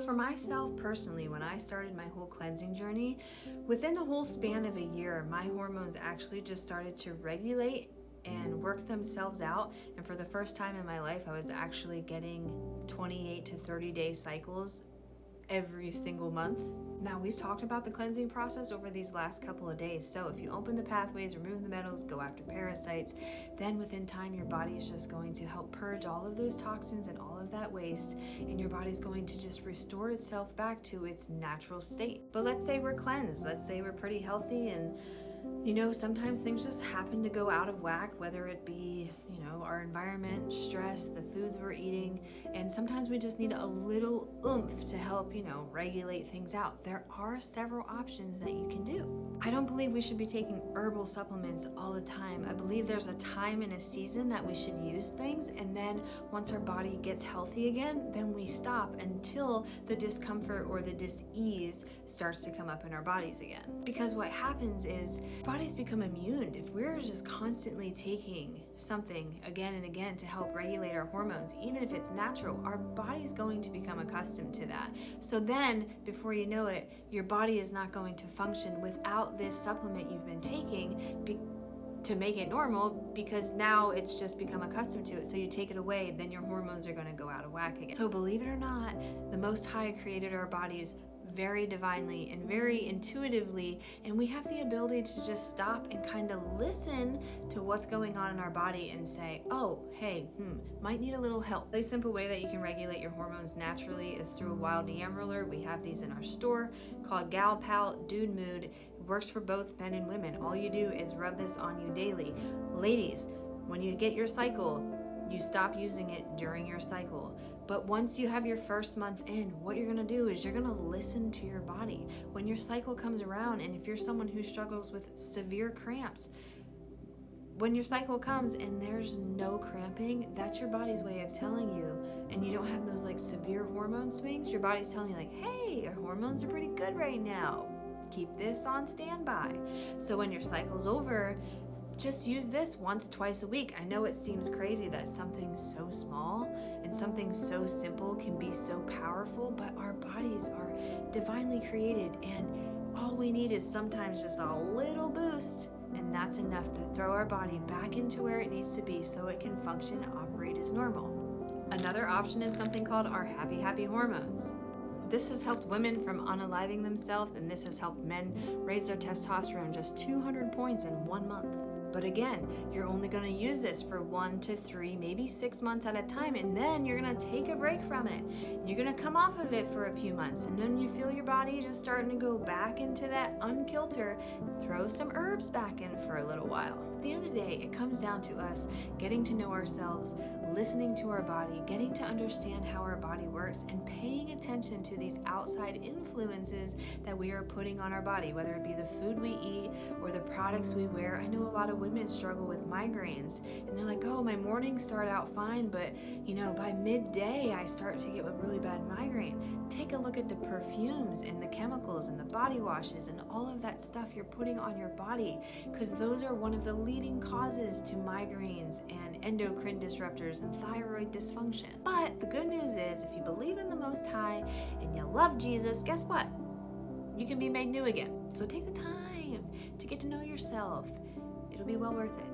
for myself personally, when I started my whole cleansing journey, within the whole span of a year, my hormones actually just started to regulate and work themselves out. And for the first time in my life, I was actually getting 28 to 30 day cycles every single month. Now, we've talked about the cleansing process over these last couple of days. So if you open the pathways, remove the metals, go after parasites, then within time, your body is just going to help purge all of those toxins and all of that waste, and your body's going to just restore itself back to its natural state. But let's say we're cleansed. Let's say we're pretty healthy, and sometimes things just happen to go out of whack, whether it be, our environment, stress, the foods we're eating, and sometimes we just need a little oomph to help, regulate things out. There are several options that you can do. I don't believe we should be taking herbal supplements all the time. I believe there's a time and a season that we should use things, and then once our body gets healthy again, then we stop until the discomfort or the dis-ease starts to come up in our bodies again. Because what happens is bodies become immune. If we're just constantly taking something again and again to help regulate our hormones, even if it's natural, our body's going to become accustomed to that. So then, before you know it, your body is not going to function without this supplement you've been taking to make it normal, because now it's just become accustomed to it. So you take it away, then your hormones are going to go out of whack again. So believe it or not, the Most High created our bodies very divinely and very intuitively, and we have the ability to just stop and kind of listen to what's going on in our body and say, oh, hey, might need a little help. A simple way that you can regulate your hormones naturally is through a wild yam roller. We have these in our store called Gal Pal Dude Mood. It works for both men and women. All you do is rub this on you daily. Ladies, when you get your cycle, you stop using it during your cycle. But once you have your first month in, what you're gonna do is you're gonna listen to your body. When your cycle comes around, and if you're someone who struggles with severe cramps, when your cycle comes and there's no cramping, that's your body's way of telling you, and you don't have those severe hormone swings, your body's telling you hey, your hormones are pretty good right now. Keep this on standby. So when your cycle's over, just use this once, twice a week. I know it seems crazy that something so small and something so simple can be so powerful, but our bodies are divinely created, and all we need is sometimes just a little boost, and that's enough to throw our body back into where it needs to be so it can function and operate as normal. Another option is something called our happy hormones. This has helped women from unaliving themselves, and this has helped men raise their testosterone just 200 points in 1 month. But again, you're only going to use this for 1 to 3, maybe 6 months at a time, and then you're going to take a break from it. You're going to come off of it for a few months, and then you feel your body just starting to go back into that unkilter, throw some herbs back in for a little while. At the end of the day, it comes down to us getting to know ourselves, listening to our body, getting to understand how our body works, and paying attention to these outside influences that we are putting on our body, whether it be the food we eat or the products we wear. I know a lot of women struggle with migraines, and they're like, oh, my mornings start out fine, but by midday I start to get a really bad migraine. Take a look at the perfumes and the chemicals and the body washes and all of that stuff you're putting on your body, because those are one of the leading causes to migraines and endocrine disruptors and thyroid dysfunction. But the good news is, if you believe in the Most High and you love Jesus, guess what? You can be made new again. So take the time to get to know yourself. It'll be well worth it.